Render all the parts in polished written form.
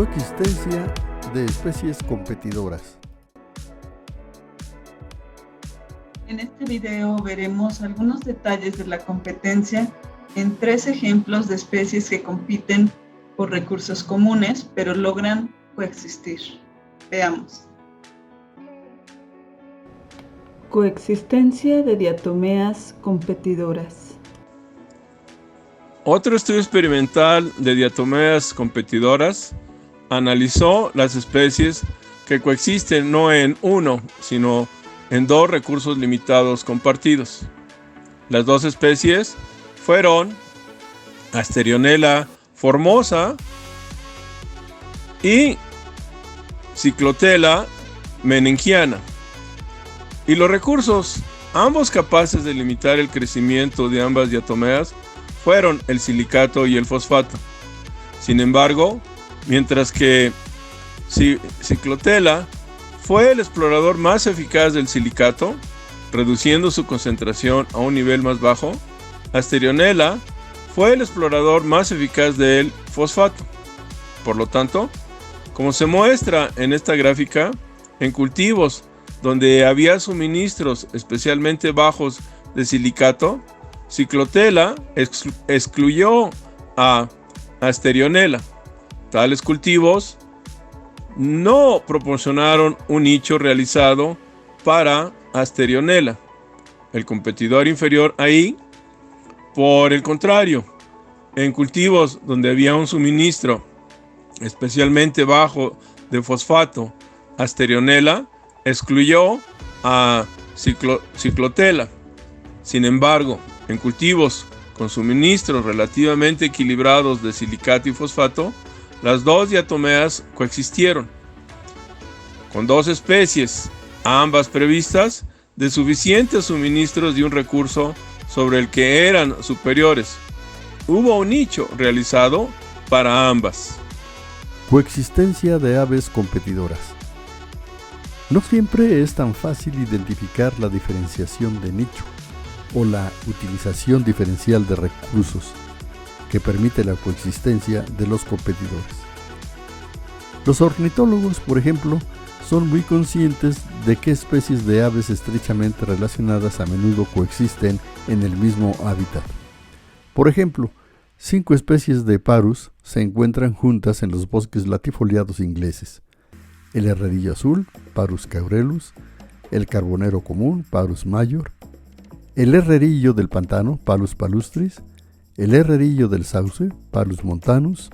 Coexistencia de especies competidoras. En este video veremos algunos detalles de la competencia en 3 ejemplos de especies que compiten por recursos comunes, pero logran coexistir. Veamos. Coexistencia de diatomeas competidoras. Otro estudio experimental de diatomeas competidoras analizó las especies que coexisten no en uno, sino en 2 recursos limitados compartidos. Las 2 especies fueron Asterionella formosa y Cyclotella menengiana. Y los recursos, ambos capaces de limitar el crecimiento de ambas diatomeas, fueron el silicato y el fosfato. Sin embargo, mientras que Cyclotella fue el explorador más eficaz del silicato, reduciendo su concentración a un nivel más bajo, Asterionella fue el explorador más eficaz del fosfato. Por lo tanto, como se muestra en esta gráfica, en cultivos donde había suministros especialmente bajos de silicato, Cyclotella excluyó a Asterionella. Tales cultivos no proporcionaron un nicho realizado para Asterionella, el competidor inferior ahí. Por el contrario, en cultivos donde había un suministro especialmente bajo de fosfato, Asterionella excluyó a Cyclotella. Sin embargo, en cultivos con suministros relativamente equilibrados de silicato y fosfato, las 2 diatomeas coexistieron, con 2 especies, ambas previstas, de suficientes suministros de un recurso sobre el que eran superiores. Hubo un nicho realizado para ambas. Coexistencia de aves competidoras. No siempre es tan fácil identificar la diferenciación de nicho o la utilización diferencial de recursos que permite la coexistencia de los competidores. Los ornitólogos, por ejemplo, son muy conscientes de que especies de aves estrechamente relacionadas a menudo coexisten en el mismo hábitat. Por ejemplo, 5 especies de parus se encuentran juntas en los bosques latifoliados ingleses: el herrerillo azul, Parus caurelus, el carbonero común, Parus major, el herrerillo del pantano, Palus palustris, el herrerillo del sauce, Palus montanus,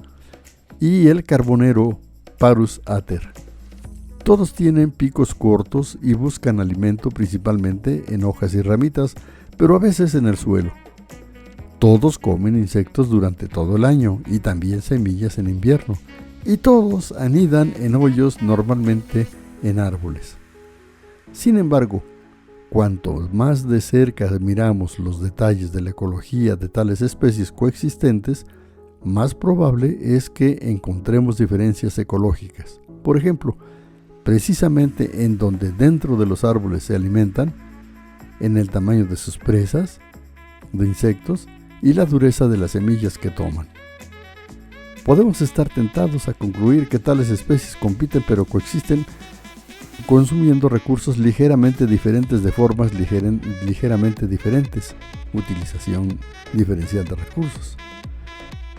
y el carbonero, Parus ater. Todos tienen picos cortos y buscan alimento principalmente en hojas y ramitas, pero a veces en el suelo. Todos comen insectos durante todo el año y también semillas en invierno, y todos anidan en hoyos, normalmente en árboles. Sin embargo, cuanto más de cerca miramos los detalles de la ecología de tales especies coexistentes, más probable es que encontremos diferencias ecológicas. Por ejemplo, precisamente en donde dentro de los árboles se alimentan, en el tamaño de sus presas, de insectos, y la dureza de las semillas que toman. Podemos estar tentados a concluir que tales especies compiten pero coexisten consumiendo recursos ligeramente diferentes de formas ligeramente diferentes, utilización diferencial de recursos.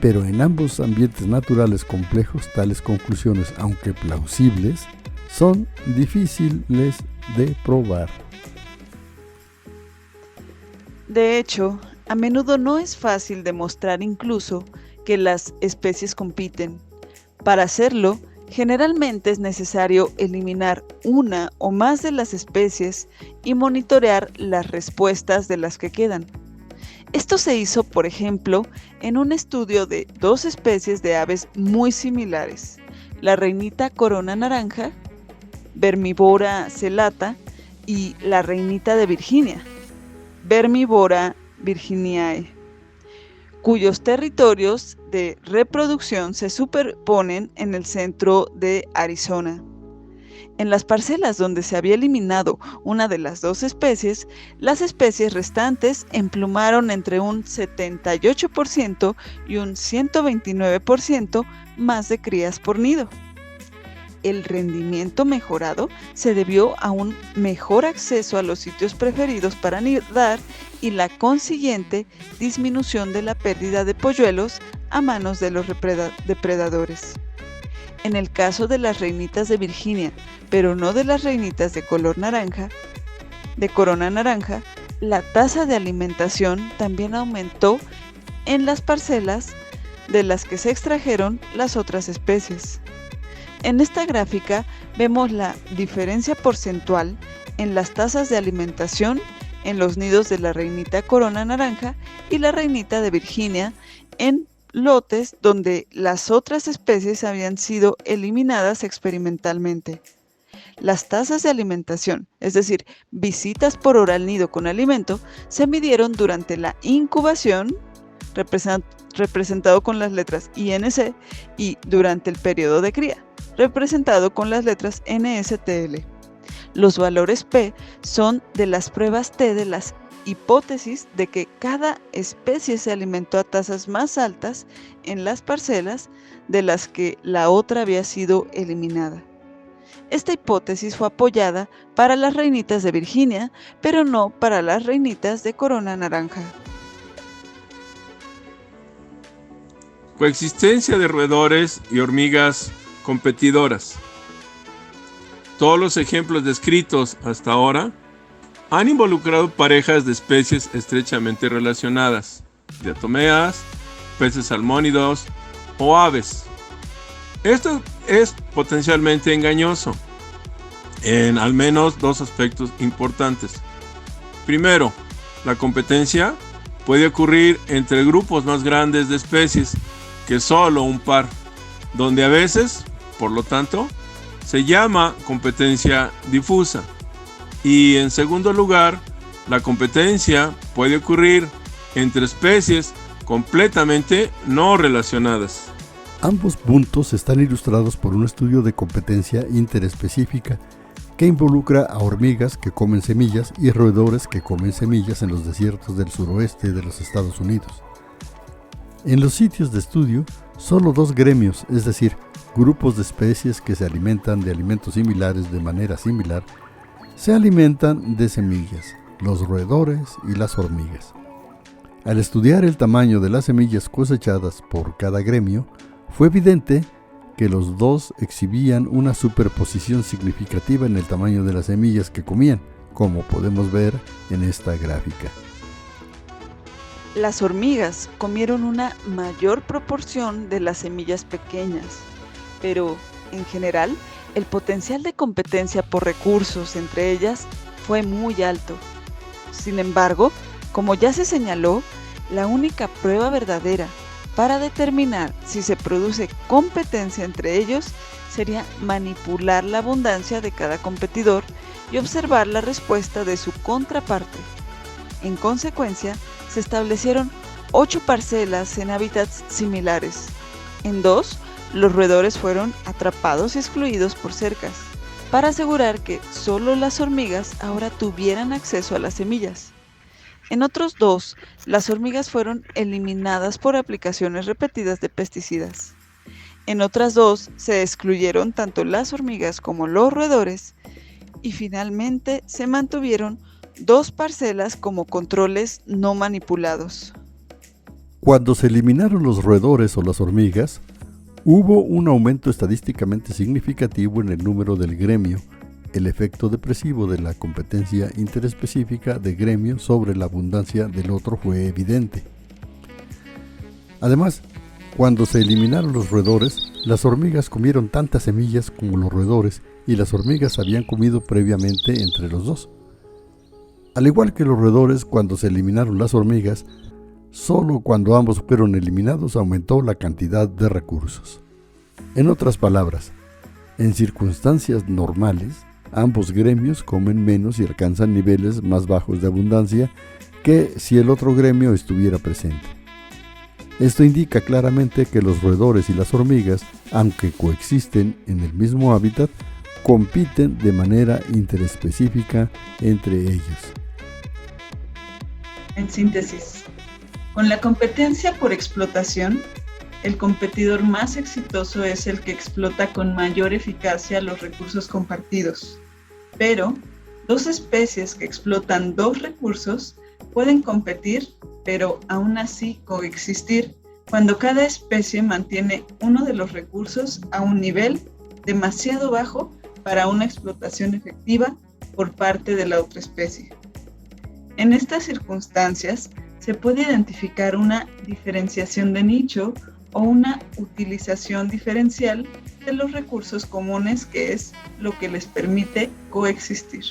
Pero en ambos ambientes naturales complejos, tales conclusiones, aunque plausibles, son difíciles de probar. De hecho, a menudo no es fácil demostrar incluso que las especies compiten. Para hacerlo, generalmente es necesario eliminar una o más de las especies y monitorear las respuestas de las que quedan. Esto se hizo, por ejemplo, en un estudio de 2 especies de aves muy similares: la reinita corona naranja, Vermivora celata, y la reinita de Virginia, Vermivora virginiae, cuyos territorios de reproducción se superponen en el centro de Arizona. En las parcelas donde se había eliminado una de las dos especies, las especies restantes emplumaron entre un 78% y un 129% más de crías por nido. El rendimiento mejorado se debió a un mejor acceso a los sitios preferidos para anidar y la consiguiente disminución de la pérdida de polluelos a manos de los depredadores. En el caso de las reinitas de Virginia, pero no de las reinitas de corona naranja, la tasa de alimentación también aumentó en las parcelas de las que se extrajeron las otras especies. En esta gráfica vemos la diferencia porcentual en las tasas de alimentación en los nidos de la reinita corona naranja y la reinita de Virginia en lotes donde las otras especies habían sido eliminadas experimentalmente. Las tasas de alimentación, es decir, visitas por hora al nido con alimento, se midieron durante la incubación, representado con las letras INC, y durante el periodo de cría, representado con las letras NSTL. Los valores P son de las pruebas T de las hipótesis de que cada especie se alimentó a tasas más altas en las parcelas de las que la otra había sido eliminada. Esta hipótesis fue apoyada para las reinitas de Virginia, pero no para las reinitas de corona naranja. Coexistencia de roedores y hormigas competidoras. Todos los ejemplos descritos hasta ahora han involucrado parejas de especies estrechamente relacionadas, diatomeas, peces salmónidos o aves. Esto es potencialmente engañoso en al menos dos aspectos importantes. Primero, la competencia puede ocurrir entre grupos más grandes de especies que solo un par, donde a veces, por lo tanto, se llama competencia difusa. Y en segundo lugar, la competencia puede ocurrir entre especies completamente no relacionadas. Ambos puntos están ilustrados por un estudio de competencia interespecífica que involucra a hormigas que comen semillas y roedores que comen semillas en los desiertos del suroeste de los Estados Unidos. En los sitios de estudio, solo dos gremios, es decir, grupos de especies que se alimentan de alimentos similares de manera similar, se alimentan de semillas, los roedores y las hormigas. Al estudiar el tamaño de las semillas cosechadas por cada gremio, fue evidente que los dos exhibían una superposición significativa en el tamaño de las semillas que comían, como podemos ver en esta gráfica. Las hormigas comieron una mayor proporción de las semillas pequeñas, pero en general el potencial de competencia por recursos entre ellas fue muy alto. Sin embargo, como ya se señaló, la única prueba verdadera para determinar si se produce competencia entre ellos sería manipular la abundancia de cada competidor y observar la respuesta de su contraparte. En consecuencia, se establecieron 8 parcelas en hábitats similares. En 2, los roedores fueron atrapados y excluidos por cercas, para asegurar que solo las hormigas ahora tuvieran acceso a las semillas. En otros 2, las hormigas fueron eliminadas por aplicaciones repetidas de pesticidas. En otras 2, se excluyeron tanto las hormigas como los roedores, y finalmente se mantuvieron 2 parcelas como controles no manipulados. Cuando se eliminaron los roedores o las hormigas, hubo un aumento estadísticamente significativo en el número del gremio. El efecto depresivo de la competencia interespecífica de gremio sobre la abundancia del otro fue evidente. Además, cuando se eliminaron los roedores, las hormigas comieron tantas semillas como los roedores y las hormigas habían comido previamente entre los dos. Al igual que los roedores, cuando se eliminaron las hormigas, solo cuando ambos fueron eliminados aumentó la cantidad de recursos. En otras palabras, en circunstancias normales, ambos gremios comen menos y alcanzan niveles más bajos de abundancia que si el otro gremio estuviera presente. Esto indica claramente que los roedores y las hormigas, aunque coexisten en el mismo hábitat, compiten de manera interespecífica entre ellos. En síntesis, con la competencia por explotación, el competidor más exitoso es el que explota con mayor eficacia los recursos compartidos. Pero, dos especies que explotan dos recursos pueden competir, pero aún así coexistir, cuando cada especie mantiene uno de los recursos a un nivel demasiado bajo para una explotación efectiva por parte de la otra especie. En estas circunstancias, se puede identificar una diferenciación de nicho o una utilización diferencial de los recursos comunes, que es lo que les permite coexistir.